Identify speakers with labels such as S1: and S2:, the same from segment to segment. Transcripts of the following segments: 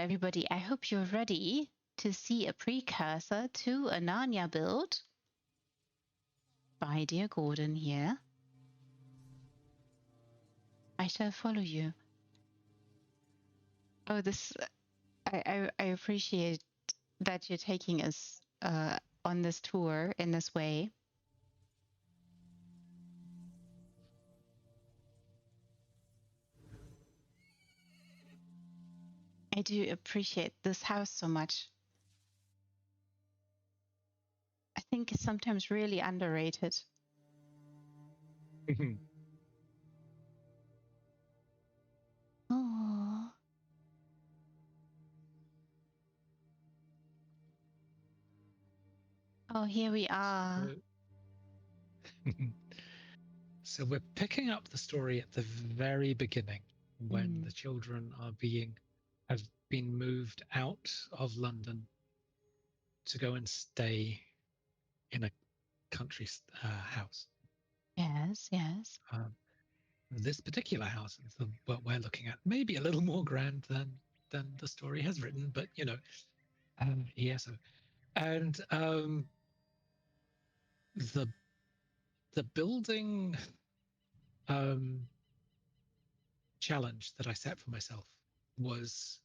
S1: everybody, I hope you're ready to see a precursor to a Narnia build by dear Gordon here. I shall follow you. Oh, I appreciate that you're taking us on this tour in this way. I do appreciate this house so much. I think it's sometimes really underrated. Oh. Oh, here we are.
S2: So we're picking up the story at the very beginning when the children have been moved out of London to go and stay in a country house.
S1: Yes, yes.
S2: This particular house, what we're looking at, may be a little more grand than the story has written, but you know, ESO. And the building challenge that I set for myself was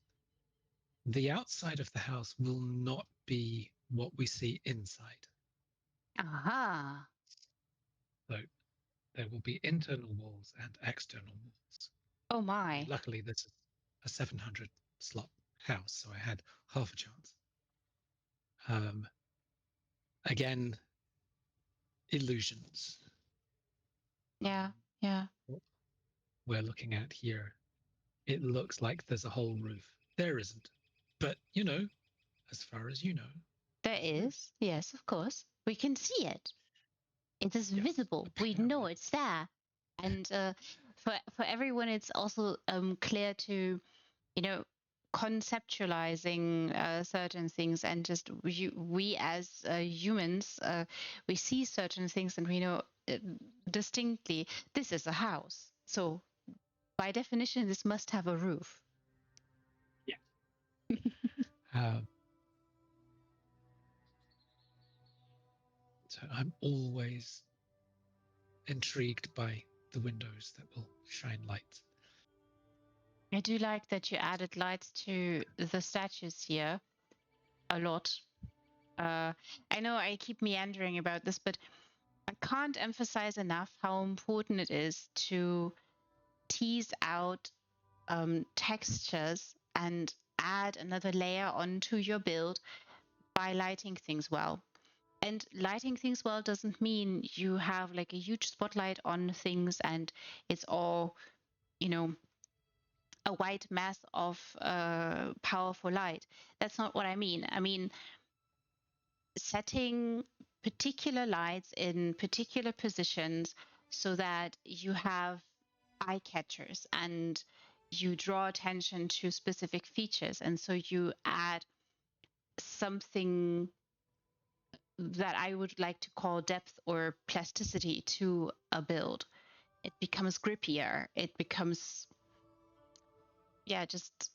S2: the outside of the house will not be what we see inside.
S1: Aha.
S2: So there will be internal walls and external walls.
S1: Oh my.
S2: Luckily, this is a 700 slot house, so I had half a chance. Again, illusions.
S1: Yeah, yeah.
S2: What we're looking at here, it looks like there's a whole roof. There isn't. But, you know, as far as you know.
S1: There is. Yes, of course. We can see it. It is visible. Apparently. We know it's there. And for everyone, it's also clear to, you know, conceptualizing certain things, and just we as humans, we see certain things and we know distinctly this is a house. So by definition, this must have a roof.
S2: Yeah. So I'm always intrigued by the windows that will shine light.
S1: I do like that you added lights to the statues here a lot. I know I keep meandering about this, but I can't emphasize enough how important it is to tease out textures and add another layer onto your build by lighting things well. And lighting things well doesn't mean you have like a huge spotlight on things and it's all, you know, a white mass of powerful light. That's not what I mean. I mean, setting particular lights in particular positions so that you have eye catchers and you draw attention to specific features. And so you add something that I would like to call depth or plasticity to a build. It becomes grippier. It becomes, yeah, just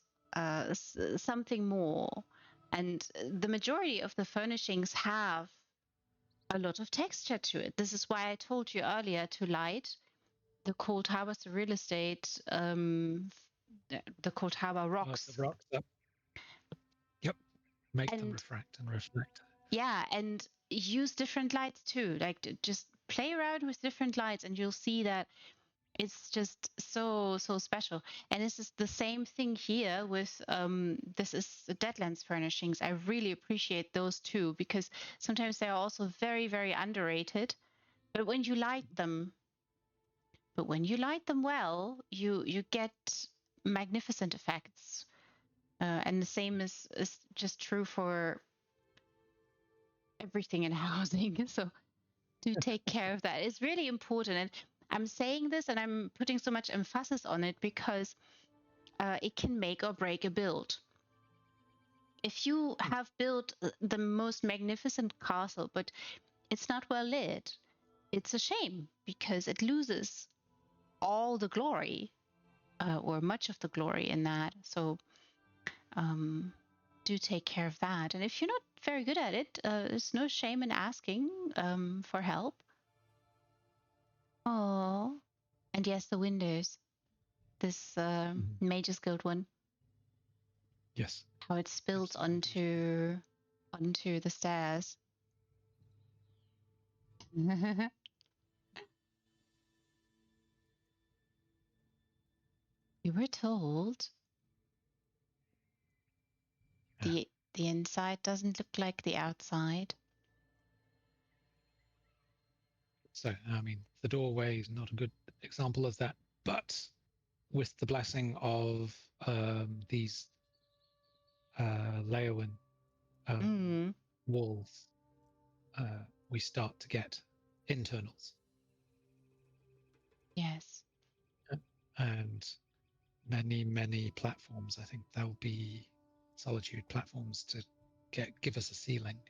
S1: something more. And the majority of the furnishings have a lot of texture to it. This is why I told you earlier to light the Cold Harbor, the real estate, the Cold Harbor rocks.
S2: The rocks up. Yep. Make them refract and reflect. Yeah,
S1: and use different lights too. Like just play around with different lights and you'll see that it's just so special. And this is the same thing here with this is the Deadlands furnishings. I really appreciate those too, because sometimes they're also very, very underrated. But when you light them well, you get magnificent effects. And the same is just true for everything in housing. So do take care of that. It's really important. And I'm saying this and I'm putting so much emphasis on it because it can make or break a build. If you have built the most magnificent castle, but it's not well lit, it's a shame because it loses all the glory or much of the glory in that. So do take care of that. And if you're not very good at it, there's no shame in asking for help. Oh, and yes, the windows. This Mage's Guild one.
S2: Yes.
S1: How it spills onto the stairs. You were told the inside doesn't look like the outside.
S2: So, I mean, the doorway is not a good example of that, but with the blessing of these Leowen walls, we start to get internals.
S1: Yes.
S2: And many platforms. I think there'll be solitude platforms to give us a ceiling.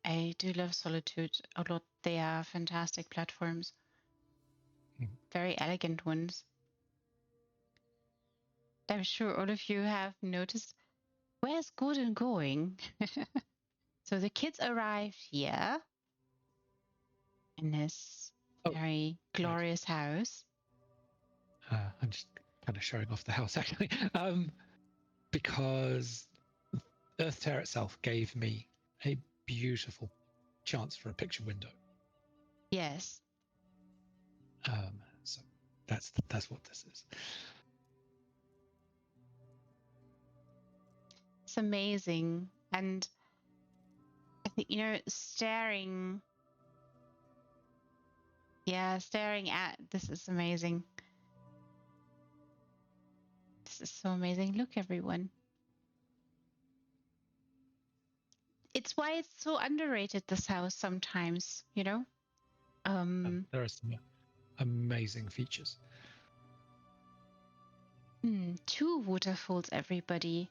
S1: I do love Solitude a lot. They are fantastic platforms. Very elegant ones. I'm sure all of you have noticed, where's Gordon going? So the kids arrived here in this very glorious house.
S2: I'm just kind of showing off the house, actually, because Earthtear itself gave me a beautiful chance for a picture window.
S1: Yes.
S2: So that's what this is.
S1: It's amazing. And I think, staring at this is amazing. This is so amazing. Look, everyone. It's why it's so underrated, this house, sometimes, There
S2: are some amazing features.
S1: 2 waterfalls, everybody.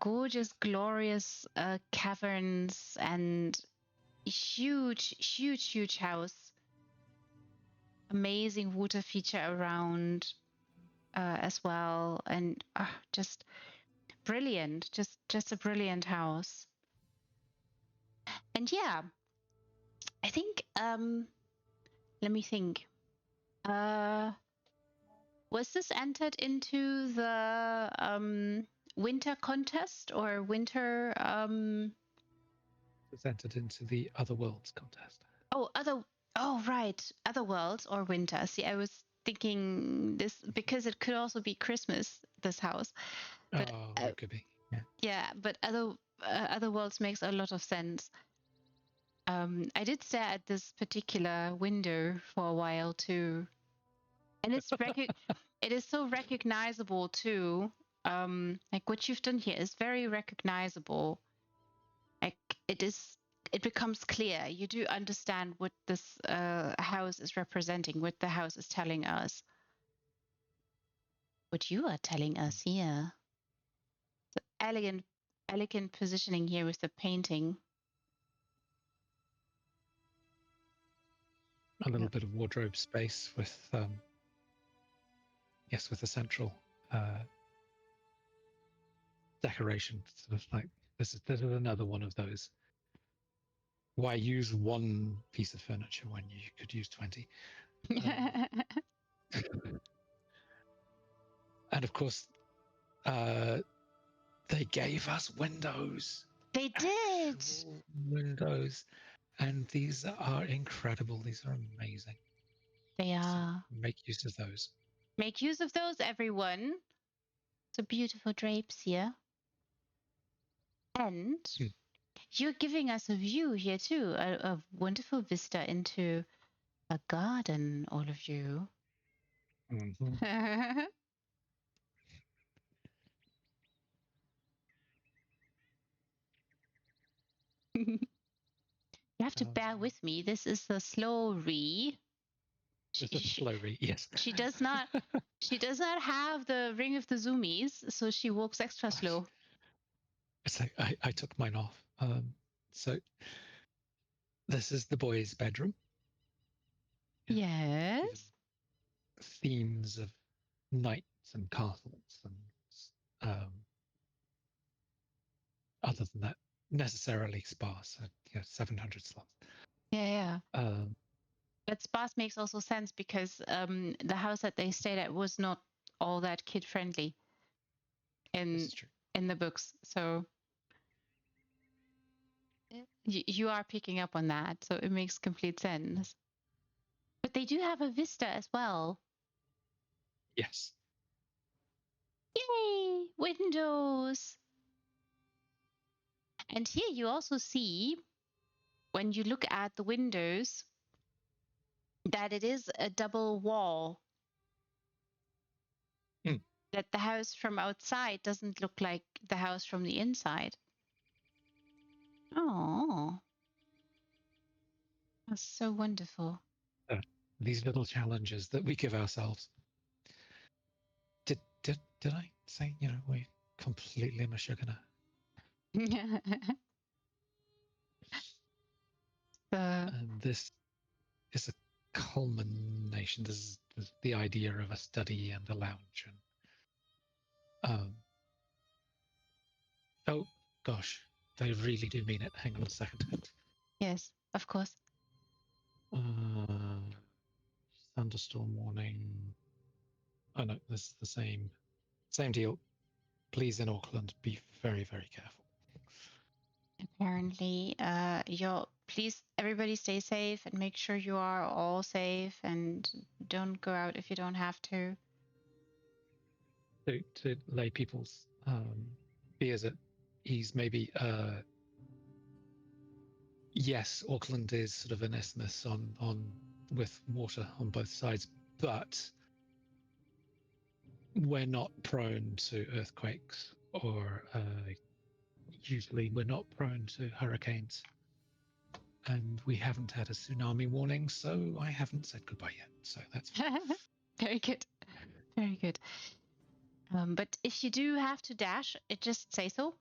S1: Gorgeous, glorious caverns and huge house. Amazing water feature around as well, and just brilliant. Just a brilliant house. And yeah, I think let me think. Was this entered into the winter contest or winter?
S2: It's entered into the Other Worlds contest.
S1: Oh, right, Other Worlds or winter. See, I was thinking this because it could also be Christmas. This house, but
S2: it could be.
S1: Yeah, but Other Worlds makes a lot of sense. I did stare at this particular window for a while too, and it is so recognizable too. Like what you've done here is very recognizable. Like it becomes clear. You do understand what this house is representing, what the house is telling us, what you are telling us here. The elegant positioning here with the painting.
S2: A little bit of wardrobe space with with a central decoration. Sort of like this is another one of those. Why use one piece of furniture when you could use 20? And of course, they gave us windows.
S1: They did.
S2: Windows. And these are incredible. These are amazing.
S1: They are.
S2: So make use of those.
S1: Make use of those, everyone. So beautiful drapes here. And you're giving us a view here too, a wonderful vista into a garden, all of you.
S2: Mm-hmm.
S1: You have to bear with me. This is the slow re.
S2: Slow re, yes.
S1: She does not. She does not have the ring of the zoomies, so she walks extra slow.
S2: So I took mine off. So this is the boys' bedroom.
S1: Yes.
S2: Themes of knights and castles, and other than that, necessarily sparse. 700 slots.
S1: Yeah. But sparse makes also sense because the house that they stayed at was not all that kid friendly in the books. So you are picking up on that. So it makes complete sense. But they do have a vista as well.
S2: Yes.
S1: Yay! Windows! And here you also see, when you look at the windows, that it is a double wall. That the house from outside doesn't look like the house from the inside. Oh, that's so wonderful.
S2: These little challenges that we give ourselves. Did I say, we completely mashugana? And this is a culmination. This is the idea of a study and a lounge. And oh gosh, they really do mean it. Hang on a second.
S1: Yes, of course.
S2: Thunderstorm warning. Oh no, this is the same deal. Please, in Auckland, be very, very careful.
S1: Apparently, please, everybody stay safe and make sure you are all safe and don't go out if you don't have to.
S2: To lay people's fears at ease, maybe. Yes, Auckland is sort of an isthmus on with water on both sides, but we're not prone to earthquakes, or usually we're not prone to hurricanes, and we haven't had a tsunami warning, so I haven't said goodbye yet. So that's
S1: very good, very good. But if you do have to dash, just say so.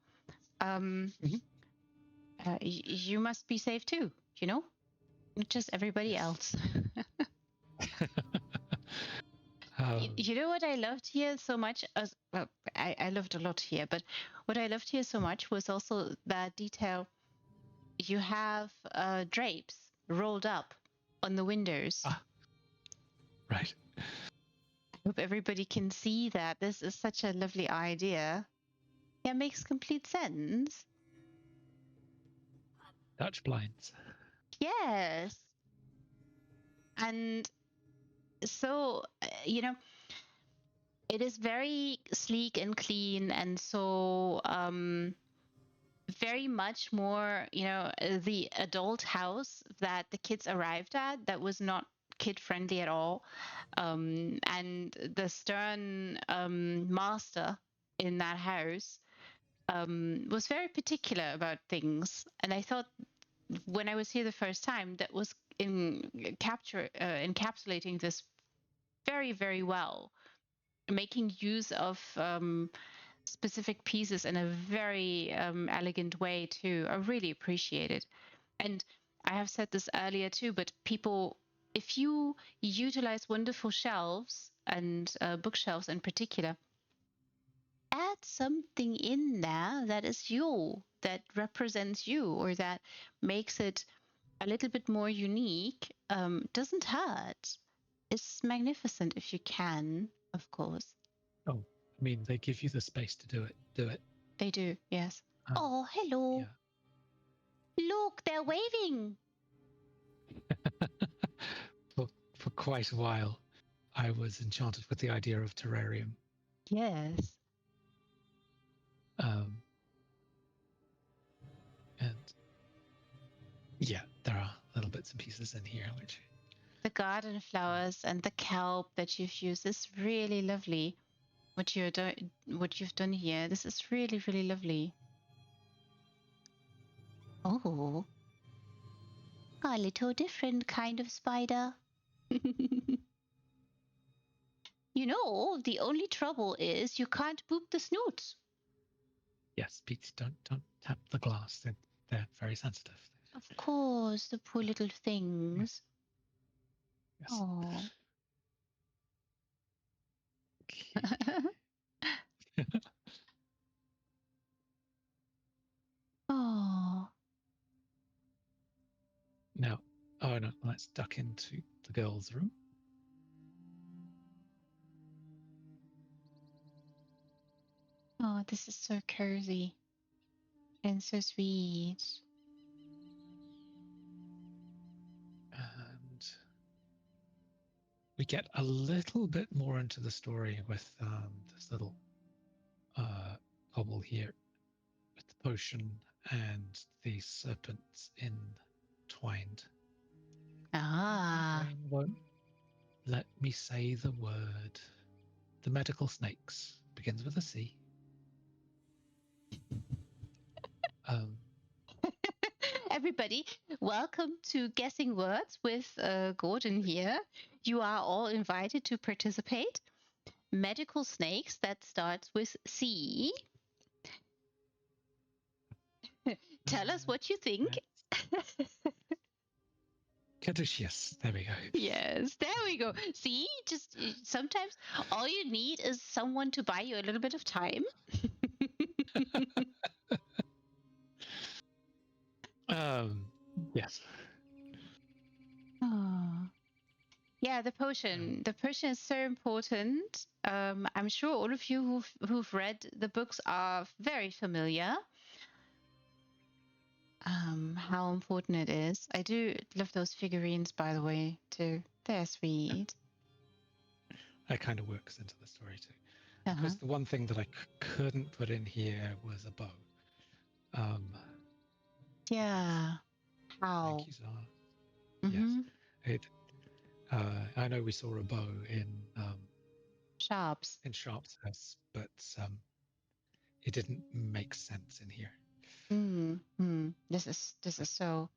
S1: You must be safe too, not just everybody else. You know what I loved here so much? I loved a lot here, but what I loved here so much was also that detail. You have drapes rolled up on the windows.
S2: Right.
S1: I hope everybody can see that. This is such a lovely idea. Yeah, makes complete sense.
S2: Dutch blinds.
S1: Yes. And so, it is very sleek and clean, and so very much more, the adult house that the kids arrived at that was not kid friendly at all. And the stern master in that house was very particular about things. And I thought when I was here the first time, that was encapsulating this very, very well, making use of specific pieces in a very elegant way too. I really appreciate it. And I have said this earlier too, but people, if you utilize wonderful shelves and bookshelves in particular, add something in there that is you, that represents you, or that makes it a little bit more unique. Doesn't hurt. It's magnificent if you can, of course.
S2: Oh, I mean, they give you the space to do it.
S1: They do, yes. Oh, hello. Yeah. Look, they're waving.
S2: For quite a while, I was enchanted with the idea of terrarium.
S1: Yes.
S2: And yeah, there are little bits and pieces in here which...
S1: The garden flowers and the kelp that you've used is really lovely. What you've done here, this is really, really lovely. Oh, a little different kind of spider. The only trouble is you can't boop the snoots.
S2: Yes, Pete, don't tap the glass. They're very sensitive.
S1: Of course, the poor little things.
S2: Yes.
S1: Oh.
S2: duck into the girls' room.
S1: Oh, this is so cozy and so sweet.
S2: And we get a little bit more into the story with this little cobble here with the potion and the serpents entwined.
S1: Ah.
S2: My brain won't let me say the word. The medical snakes begins with a C.
S1: Everybody, welcome to Guessing Words with Gordon here. You are all invited to participate. Medical snakes, that starts with C. Tell us what you think.
S2: Caduceus. There we go.
S1: Yes, there we go. See, just sometimes all you need is someone to buy you a little bit of time.
S2: Yes.
S1: Oh. Yeah, the potion. The potion is so important. I'm sure all of you who've read the books are very familiar. How important it is. I do love those figurines, by the way, too. They're sweet.
S2: That kind of works into the story too.
S1: Uh-huh.
S2: Because the one thing that I couldn't put in here was a bow.
S1: Yeah. How?
S2: Thank you, Zara.
S1: Mm-hmm.
S2: Yes. I know we saw a bow in
S1: Sharps.
S2: in Sharp's house, but it didn't make sense in here.
S1: This is so.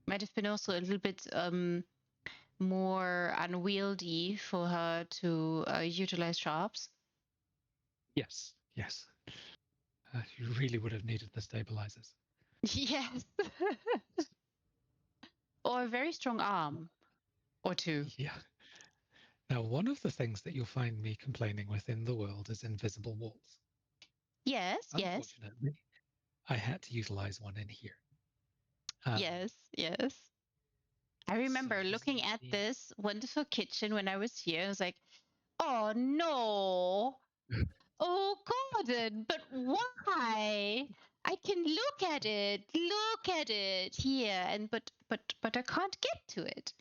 S1: Might have been also a little bit more unwieldy for her to utilize sharps.
S2: Yes. You really would have needed the stabilizers.
S1: Yes. Or a very strong arm or two.
S2: Yeah. Now, one of the things that you'll find me complaining with in the world is invisible walls.
S1: Yes.
S2: Unfortunately, I had to utilize one in here.
S1: Yes. I remember looking at this wonderful kitchen when I was here. I was like, oh no. Oh, Gordon, but why? I can look at it here, and but I can't get to it.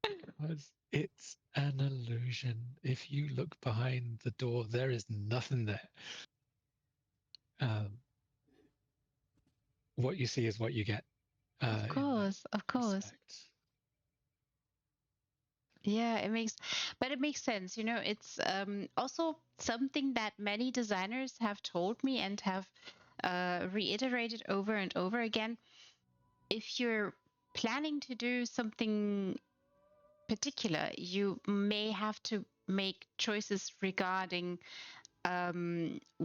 S2: Because it's an illusion. If you look behind the door, there is nothing there. What you see is what you get.
S1: Of course.
S2: Respect.
S1: Yeah, it makes sense. You know, it's also something that many designers have told me and have reiterated over and over again. If you're planning to do something particular, you may have to make choices regarding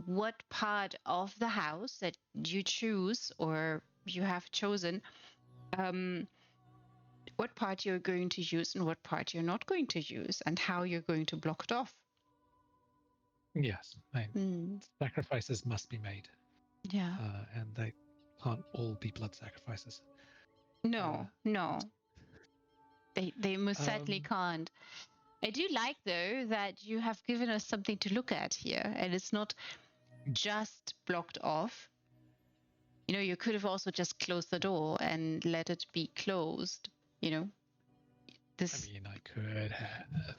S1: what part of the house that you choose or you have chosen, what part you're going to use and what part you're not going to use, and how you're going to block it off.
S2: Yes, sacrifices must be made.
S1: Yeah.
S2: And they can't all be blood sacrifices.
S1: No. They most certainly can't. I do like, though, that you have given us something to look at here, and it's not just blocked off. You know, you could have also just closed the door and let it be closed, you know.
S2: I mean, I could have.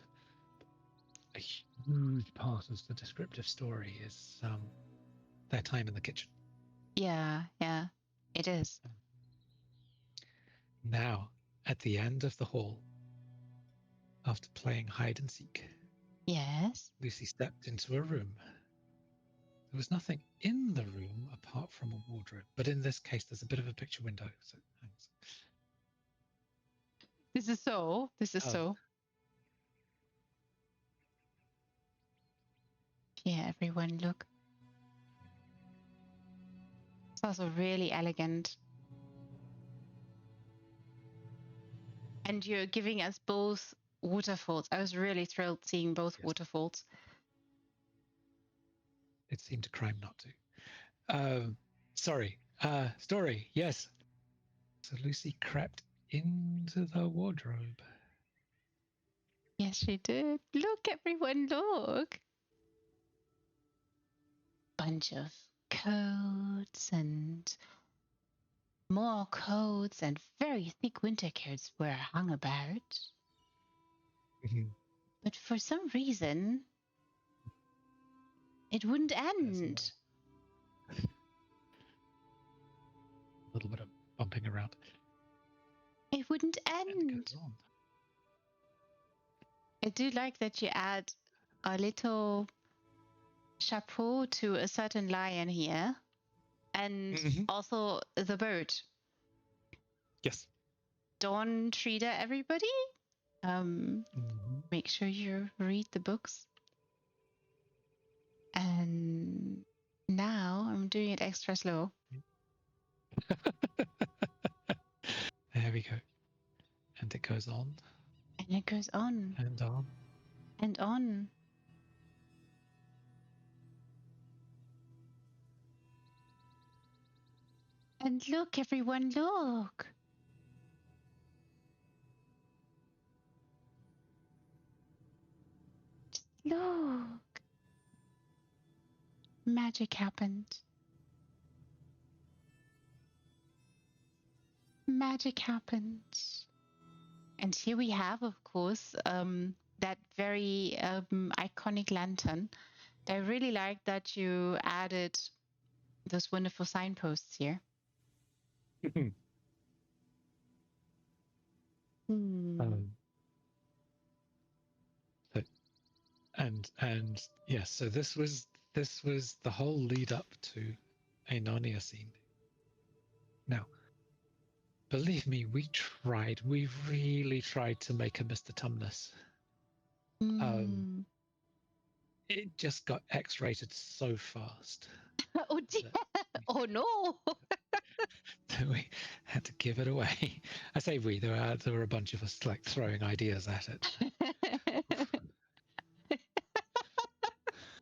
S2: A huge part of the descriptive story is their time in the kitchen.
S1: Yeah, it is.
S2: Now, at the end of the hall, after playing hide and seek,
S1: yes,
S2: Lucy stepped into a room. There was nothing in the room apart from a wardrobe, but in this case, there's a bit of a picture window. So thanks.
S1: This is so. Yeah, everyone, look. It's also really elegant. And you're giving us both waterfalls. I was really thrilled seeing both waterfalls.
S2: It seemed a crime not to. Sorry. Story, yes. So Lucy crept into the wardrobe.
S1: Yes, she did. Look, everyone, look. Bunch of coats and more coats and very thick winter coats were hung about. But for some reason, it wouldn't end.
S2: A little bit of bumping around.
S1: It wouldn't
S2: And it
S1: end.
S2: goes on.
S1: I do like that you add a little chapeau to a certain lion here, and also the bird.
S2: Yes.
S1: Dawn Treater, everybody. Make sure you read the books. And now I'm doing it extra slow.
S2: There we go. And it goes on.
S1: And it goes on.
S2: And on.
S1: And on. And look, everyone, look. Just look. Magic happened. Magic happened. And here we have, of course, that very iconic lantern. I really like that you added those wonderful signposts here.
S2: And yes, so this was the whole lead up to a Narnia scene. Now, believe me, we really tried to make a Mr. Tumnus. It just got X-rated so fast.
S1: Oh dear! Oh no!
S2: That we had to give it away. I say we. There were a bunch of us like throwing ideas at it.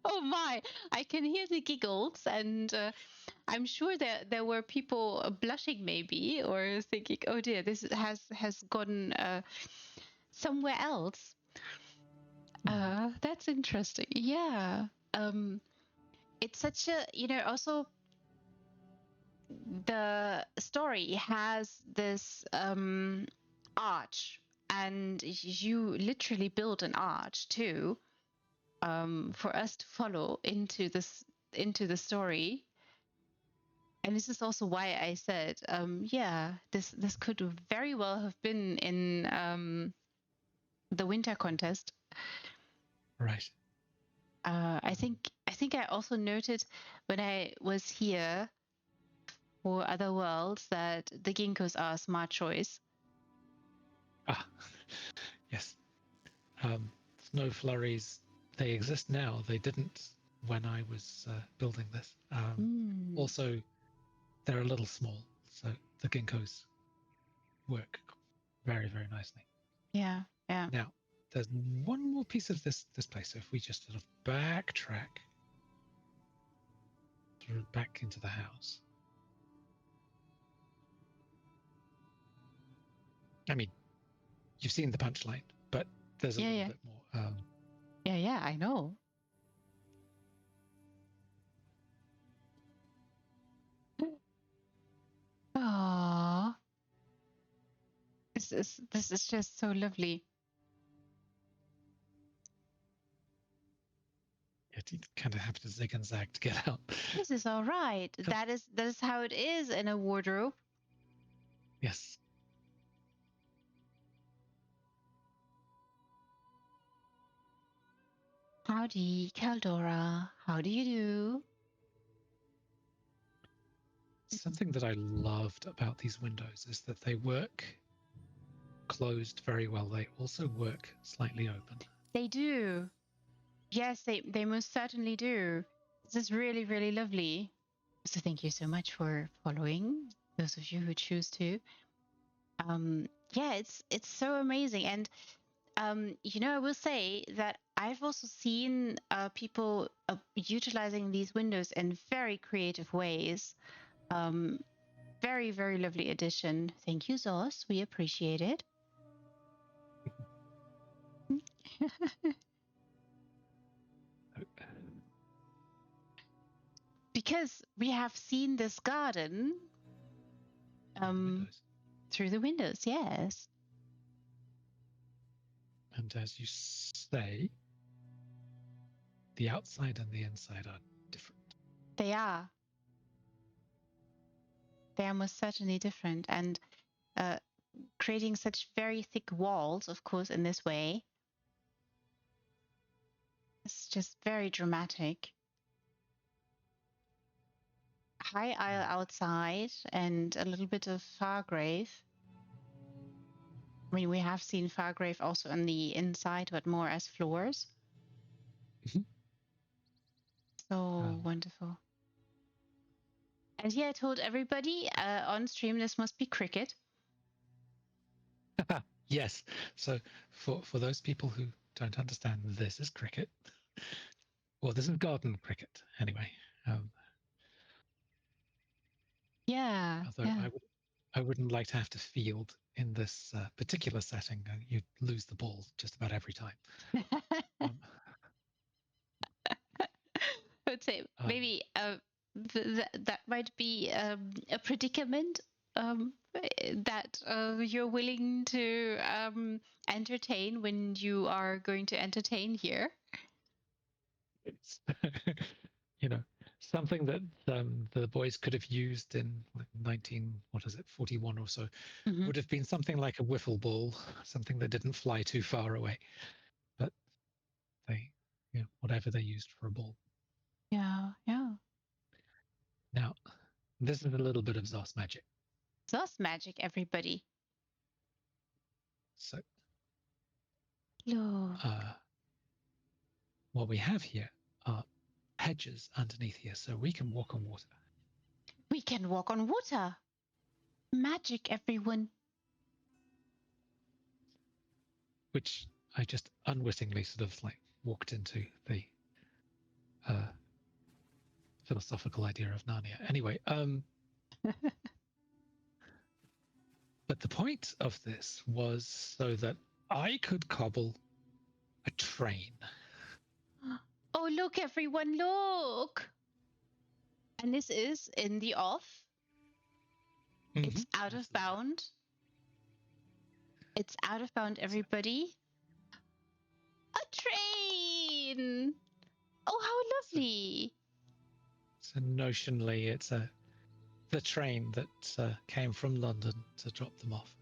S1: Oh my! I can hear the giggles, and I'm sure that there were people blushing, maybe, or thinking, "Oh dear, this has gone somewhere else." That's interesting. Yeah. It's such a, also the story has this arch, and you literally build an arch too, for us to follow into the story. And this is also why I said, yeah, this could very well have been in the winter contest.
S2: Right.
S1: I think I also noted when I was here for Other Worlds that the ginkgos are a smart choice.
S2: Yes. Snow flurries, they exist now. They didn't when I was building this. Also, they're a little small, so the ginkgos work very, very nicely.
S1: Yeah, yeah.
S2: Now, there's one more piece of this place. So if we just sort of backtrack through back into the house. I mean, you've seen the punchline, but there's a little bit more.
S1: Yeah, I know. Aww. This is just so lovely.
S2: You kind of have to zig and zag to get out.
S1: This is all right. That is how it is in a wardrobe.
S2: Yes.
S1: Howdy, Caldora. How do you do?
S2: Something that I loved about these windows is that they work closed very well. They also work slightly open.
S1: They do. Yes, they most certainly do. This is really, really lovely. So thank you so much for following, those of you who choose to. Yeah, it's so amazing. And I will say that I've also seen people utilizing these windows in very creative ways. Very, very lovely addition. Thank you, Zos. We appreciate it. Because we have seen this garden through the windows, yes.
S2: And as you say, the outside and the inside are different.
S1: They are. They are most certainly different. And creating such very thick walls, of course, in this way, it's just very dramatic. High aisle outside and a little bit of Fargrave. I mean, we have seen Fargrave also on the inside, but more as floors. So wonderful. And yeah, I told everybody on stream this must be cricket.
S2: Yes. So for those people who don't understand, this is cricket. Well, this is garden cricket anyway.
S1: Yeah.
S2: Although
S1: yeah.
S2: I wouldn't like to have to field in this particular setting. You'd lose the ball just about every time.
S1: I would say maybe that might be a predicament that you're willing to entertain when you are going to entertain here.
S2: It's something that the boys could have used in 41 or so, would have been something like a wiffle ball, something that didn't fly too far away. But they, whatever they used for a ball.
S1: Yeah.
S2: Now, this is a little bit of Zos magic.
S1: Zos magic, everybody.
S2: So,
S1: look.
S2: What we have here are hedges underneath here, so we can walk on water.
S1: We can walk on water. Magic, everyone.
S2: Which I just unwittingly sort of walked into the philosophical idea of Narnia. Anyway, but the point of this was so that I could cobble a train.
S1: Oh, look, everyone, look. And this is in the off. It's out of bound. It's out of bound, everybody. A train! Oh, how lovely.
S2: So notionally, it's the train that came from London to drop them off.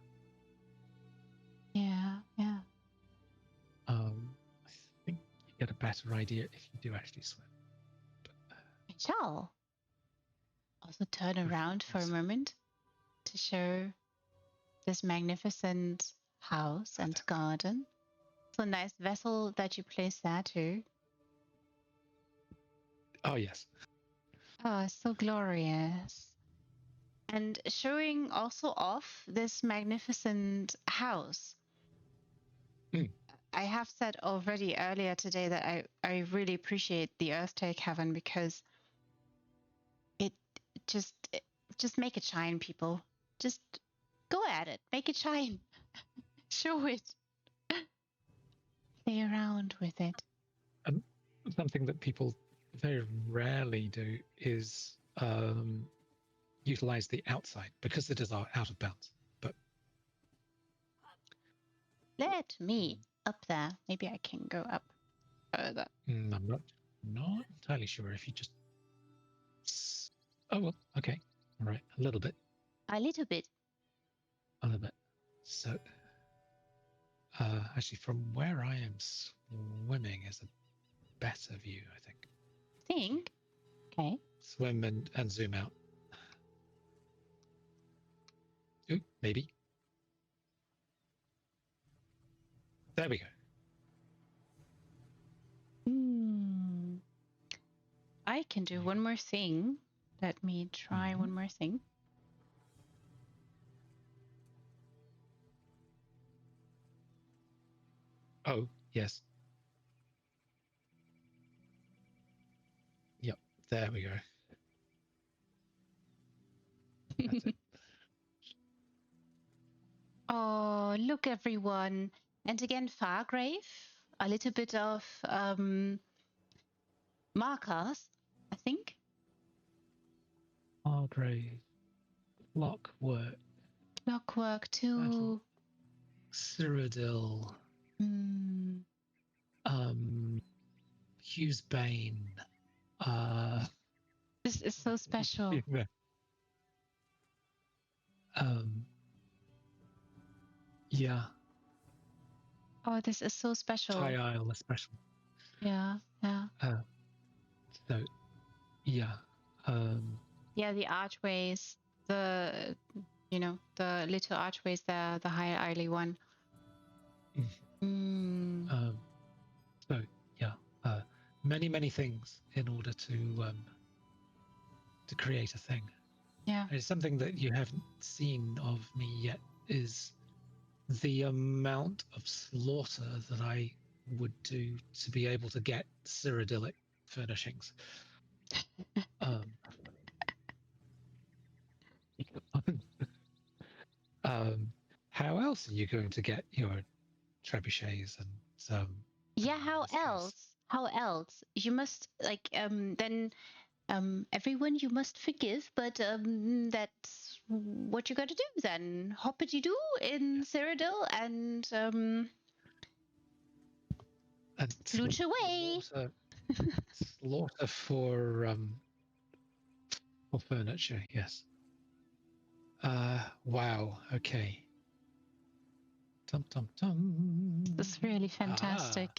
S1: Yeah.
S2: I think you get a better idea if you do actually swim. But,
S1: I shall also turn around for a moment to show this magnificent house and garden. It's a nice vessel that you place there too.
S2: Oh, yes.
S1: Oh, so glorious. And showing also off this magnificent house. I have said already earlier today that I really appreciate the Earthtear Cavern because it just make it shine, people. Just go at it. Make it shine. Show it. Play around with it.
S2: Something that people very rarely do is utilize the outside because it is out of bounds. But
S1: let me up there. Maybe I can go up further.
S2: I'm not entirely sure if you just. Oh well, okay, all right, a little bit.
S1: A little bit.
S2: A little bit. So, actually, from where I am swimming is a better view, I think.
S1: Okay.
S2: Swim and zoom out. Ooh, maybe. There we go.
S1: I can do one more thing. Let me try one more thing.
S2: Oh, yes. Yep, there we go. That's it.
S1: Oh, look, everyone. And again, Fargrave. A little bit of markers, I think.
S2: Hargrave, Clockwork,
S1: Clockwork too.
S2: Cyrodiil,
S1: Mm.
S2: Hughes Bane.
S1: This is so special.
S2: Yeah. Yeah.
S1: Oh, this is so special.
S2: High Isle, especially.
S1: Yeah, yeah.
S2: So, yeah.
S1: Yeah, the archways, the little archways there, the high Eiley one.
S2: So, yeah. Many things in order to create a thing.
S1: Yeah.
S2: It's something that you haven't seen of me yet is the amount of slaughter that I would do to be able to get Cyrodiilic furnishings. How else are you going to get your trebuchets and
S1: yeah, how else you must then everyone you must forgive, but that's what you gotta do then. Hoppity doo in Cyrodiil and flooch away.
S2: Slaughter for furniture, yes. Wow, okay. Tum tum tum.
S1: That's really fantastic.